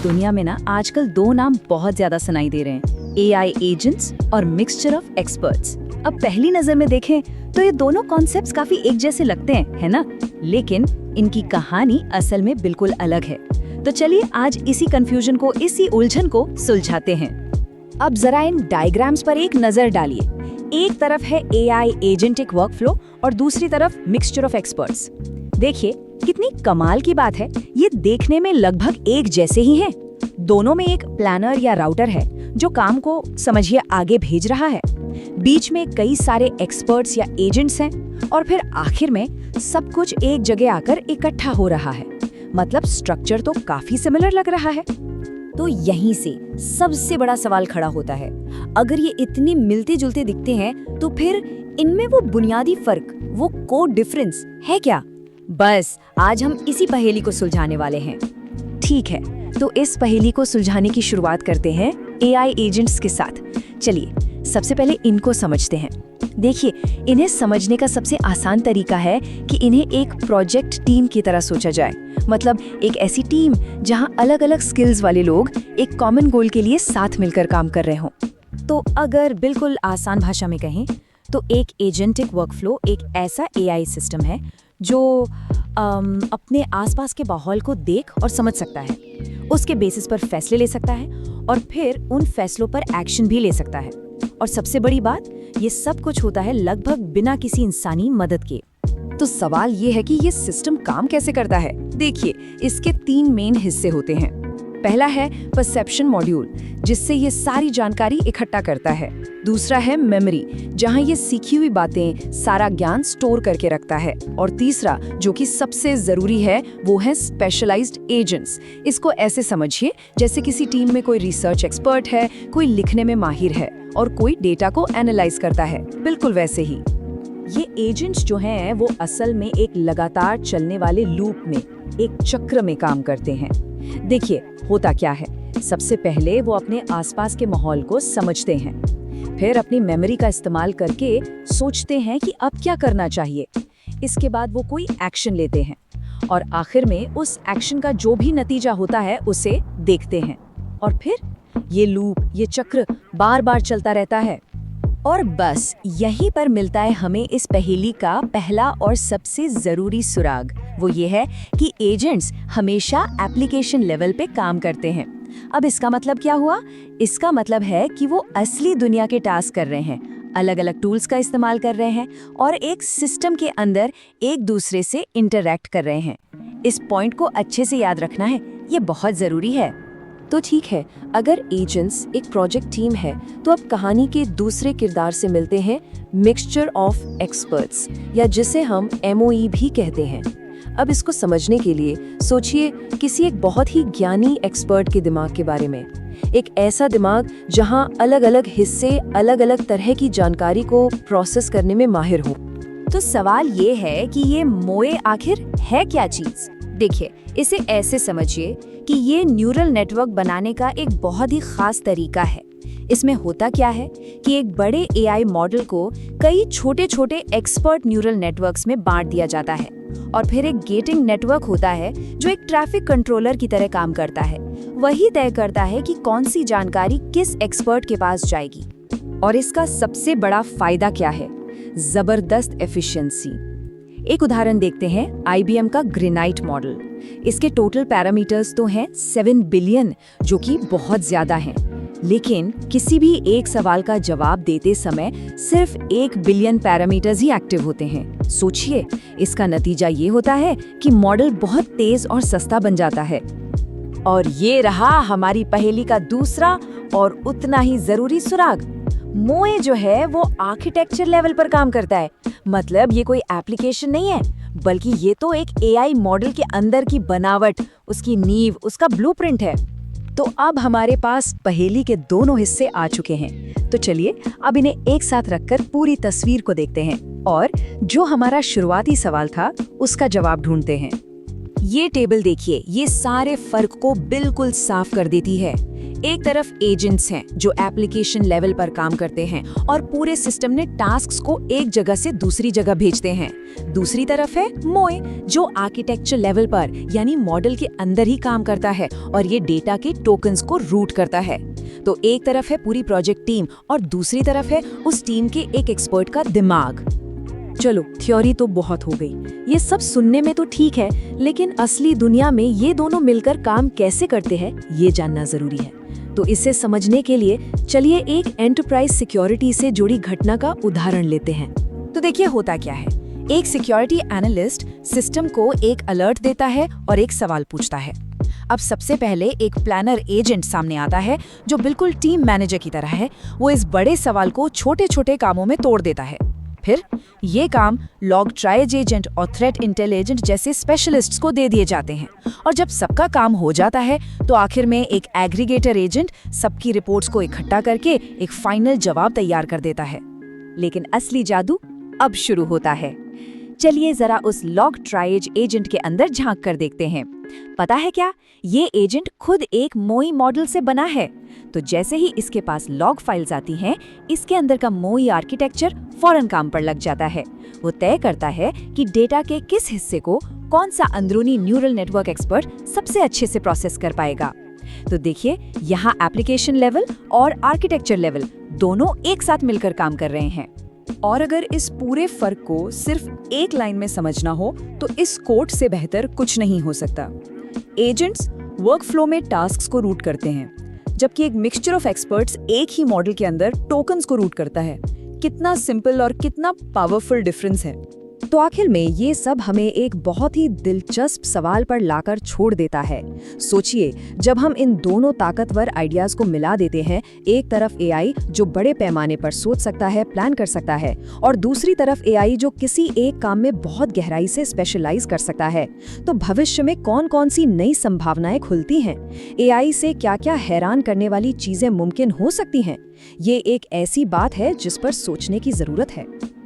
दुनिया में ना आजकल दो नाम बहुत ज्यादा सुनाई दे रहे हैं, एआई एजेंट्स और मिक्सचर ऑफ एक्सपर्ट्स। अब पहली नजर में देखें तो ये दोनों कॉन्सेप्ट्स काफी एक जैसे लगते हैं, है ना? लेकिन इनकी कहानी असल में बिल्कुल अलग है। तो चलिए आज इसी कंफ्यूजन को, इसी उलझन को सुलझाते हैं। अब जरा इन डायग्राम्स पर एक नजर डालिए। एक तरफ है एआई एजेंटिक वर्कफ्लो और दूसरी तरफ मिक्सचर ऑफ एक्सपर्ट्स। देखिए कितनी कमाल की बात है, ये देखने में लगभग एक जैसे ही हैं। दोनों में एक प्लानर या राउटर है जो काम को समझिए आगे भेज रहा है। बीच में कई सारे एक्सपर्ट्स या एजेंट्स हैं और फिर आखिर में सब कुछ एक जगह आकर इकट्ठा हो रहा है। मतलब स्ट्रक्चर तो काफी सिमिलर लग रहा है। तो यहीं से सबसे बड़ा सवाल खड़ा होता है, अगर ये इतने मिलते जुलते दिखते हैं तो फिर इनमें वो बुनियादी फर्क, वो कोड डिफरेंस है क्या? बस आज हम इसी पहेली को सुलझाने वाले हैं। ठीक है, तो इस पहेली को सुलझाने की शुरुआत करते हैं एआई एजेंट्स के साथ। चलिए सबसे पहले इनको समझते हैं। देखिए, इन्हें समझने का सबसे आसान तरीका है कि इन्हें एक प्रोजेक्ट टीम की तरह सोचा जाए। मतलब एक ऐसी टीम जहां अलग अलग स्किल्स वाले लोग एक कॉमन गोल के लिए साथ मिलकर काम कर रहे हों। तो अगर बिल्कुल आसान भाषा में कहें तो एक एजेंटिक वर्कफ्लो एक ऐसा एआई सिस्टम है जो अपने आसपास के माहौल को देख और समझ सकता है, उसके बेसिस पर फैसले ले सकता है और फिर उन फैसलों पर एक्शन भी ले सकता है। और सबसे बड़ी बात, ये सब कुछ होता है लगभग बिना किसी इंसानी मदद के। तो सवाल ये है कि ये सिस्टम काम कैसे करता है? देखिए, इसके 3 मेन हिस्से होते हैं। पहला है परसेप्शन मॉड्यूल, जिससे ये सारी जानकारी इकट्ठा करता है। दूसरा है मेमोरी, जहां ये सीखी हुई बातें, सारा ज्ञान स्टोर करके रखता है। और तीसरा, जो कि सबसे जरूरी है, वो है स्पेशलाइज्ड एजेंट्स। इसको ऐसे समझिए जैसे किसी टीम में कोई रिसर्च एक्सपर्ट है, कोई लिखने में माहिर है और कोई डेटा को एनालाइज करता है, बिल्कुल वैसे ही। ये एजेंट्स जो हैं वो असल में एक लगातार चलने वाले लूप में, एक चक्र में काम करते हैं। देखिए होता क्या है, सबसे पहले वो अपने आसपास के माहौल को समझते हैं, फिर अपनी मेमोरी का इस्तेमाल करके सोचते हैं कि अब क्या करना चाहिए। इसके बाद वो कोई एक्शन लेते हैं और आखिर में उस एक्शन का जो भी नतीजा होता है उसे देखते हैं। और फिर ये लूप, ये चक्र बार बार चलता रहता है। और बस यहीं पर मिलता है हमें इस पहेली का पहला और सबसे जरूरी सुराग। वो ये है कि एजेंट्स हमेशा एप्लीकेशन लेवल पे काम करते हैं। अब इसका मतलब क्या हुआ? इसका मतलब है कि वो असली दुनिया के टास्क कर रहे हैं, अलग अलग टूल्स का इस्तेमाल कर रहे हैं और एक सिस्टम के अंदर एक दूसरे से इंटरैक्ट कर रहे हैं। इस पॉइंट को अच्छे से याद रखना है, ये बहुत जरूरी है। तो ठीक है, अगर एजेंट्स एक प्रोजेक्ट टीम है तो अब कहानी के दूसरे किरदार से मिलते हैं मिक्सचर ऑफ एक्सपर्ट्स, या जिसे हम MOE भी कहते हैं। अब इसको समझने के लिए सोचिए किसी एक बहुत ही ज्ञानी एक्सपर्ट के दिमाग के बारे में। एक ऐसा दिमाग जहां अलग अलग हिस्से अलग अलग तरह की जानकारी को प्रोसेस करने में माहिर हो। तो सवाल ये है कि ये मोए आखिर है क्या चीज? देखिए, इसे ऐसे समझिए कि ये न्यूरल नेटवर्क बनाने का एक बहुत ही खास तरीका है। इसमें होता क्या है कि एक बड़े एआई मॉडल को कई छोटे छोटे एक्सपर्ट न्यूरल नेटवर्क्स में बांट दिया जाता है और फिर एक गेटिंग नेटवर्क होता है जो एक ट्रैफिक कंट्रोलर की तरह काम करता है। वही तय करता है कि कौन सी जानकारी किस एक्सपर्ट के पास जाएगी। और इसका सबसे बड़ा फायदा क्या है? जबरदस्त एफिशिएंसी। एक उदाहरण देखते हैं IBM का ग्रेनाइट मॉडल। इसके टोटल पैरामीटर्स तो हैं 7 बिलियन, जो कि बहुत ज्यादा हैं। लेकिन किसी भी एक सवाल का जवाब देते समय सिर्फ 1 बिलियन पैरामीटर्स ही एक्टिव होते हैं। सोचिए, इसका नतीजा ये होता है कि मॉडल बहुत तेज और सस्ता बन जाता है। और ये रहा हमारी पहेली का दूसरा और उतना ही जरूरी सुराग। मोए जो है वो आर्किटेक्चर लेवल पर काम करता है। मतलब ये कोई एप्लीकेशन नहीं है, बल्कि ये तो एक एआई मॉडल के अंदर की बनावट, उसकी नींव, उसका ब्लूप्रिंट है। तो अब हमारे पास पहेली के दोनों हिस्से आ चुके हैं। तो चलिए अब इन्हें एक साथ रखकर पूरी तस्वीर को देखते हैं और जो हमारा शुरुआती सवाल था उसका जवाब ढूंढते हैं। ये टेबल देखिए, ये सारे फर्क को बिल्कुल साफ कर देती है। एक तरफ एजेंट्स हैं जो एप्लीकेशन लेवल पर काम करते हैं और पूरे सिस्टम ने टास्क्स को एक जगह से दूसरी जगह भेजते हैं। दूसरी तरफ है मोए जो आर्किटेक्चर लेवल पर यानी मॉडल के अंदर ही काम करता है और ये डेटा के टोकन्स को रूट करता है। तो एक तरफ है पूरी प्रोजेक्ट टीम और दूसरी तरफ है उस टीम के एक एक्सपर्ट का दिमाग। चलो, थ्योरी तो बहुत हो गई। ये सब सुनने में तो ठीक है, लेकिन असली दुनिया में ये दोनों मिलकर काम कैसे करते हैं ये जानना जरूरी है। तो इसे समझने के लिए चलिए एक एंटरप्राइज सिक्योरिटी से जुड़ी घटना का उदाहरण लेते हैं। तो देखिए होता क्या है, एक सिक्योरिटी एनालिस्ट सिस्टम को एक अलर्ट देता है और एक सवाल पूछता है। अब सबसे पहले एक प्लानर एजेंट सामने आता है जो बिल्कुल टीम मैनेजर की तरह है। वो इस बड़े सवाल को छोटे छोटे कामों में तोड़ देता है। फिर ये काम लॉग ट्रायज एजेंट और थ्रेट इंटेलिजेंट जैसे स्पेशलिस्ट्स को दे दिए जाते हैं। और जब सबका काम हो जाता है तो आखिर में एक एग्रीगेटर एजेंट सबकी रिपोर्ट्स को इकट्ठा करके एक फाइनल जवाब तैयार कर देता है। लेकिन असली जादू अब शुरू होता है। चलिए जरा उस लॉग ट्रायज एजेंट के अंदर झांक कर देखते हैं। पता है क्या, ये एजेंट खुद एक मोई मॉडल से बना है। तो जैसे ही इसके पास लॉग फाइल्स आती हैं, इसके अंदर का मोई आर्किटेक्चर फौरन काम पर लग जाता है। वो तय करता है कि डेटा के किस हिस्से को कौन सा अंदरूनी न्यूरल नेटवर्क एक्सपर्ट सबसे अच्छे से प्रोसेस कर पाएगा। तो देखिए, यहाँ एप्लीकेशन लेवल और आर्किटेक्चर लेवल दोनों एक साथ मिलकर काम कर रहे हैं। और अगर इस पूरे फर्क को सिर्फ एक लाइन में समझना हो तो इस कोड से बेहतर कुछ नहीं हो सकता। एजेंट्स वर्कफ्लो में टास्क्स को रूट करते हैं, जबकि एक मिक्सचर ऑफ एक्सपर्ट्स एक ही मॉडल के अंदर टोकन्स को रूट करता है। कितना सिंपल और कितना पावरफुल डिफरेंस है। तो आखिर में ये सब हमें एक बहुत ही दिलचस्प सवाल पर लाकर छोड़ देता है। सोचिए, जब हम इन दोनों ताकतवर आइडियाज को मिला देते हैं, एक तरफ एआई जो बड़े पैमाने पर सोच सकता है, प्लान कर सकता है, और दूसरी तरफ एआई जो किसी एक काम में बहुत गहराई से स्पेशलाइज कर सकता है, तो भविष्य में कौन-कौन सी नई संभावनाएं खुलती हैं? एआई से क्या-क्या हैरान करने वाली चीजें मुमकिन हो सकती हैं? ये एक ऐसी बात है जिस पर सोचने की जरूरत है।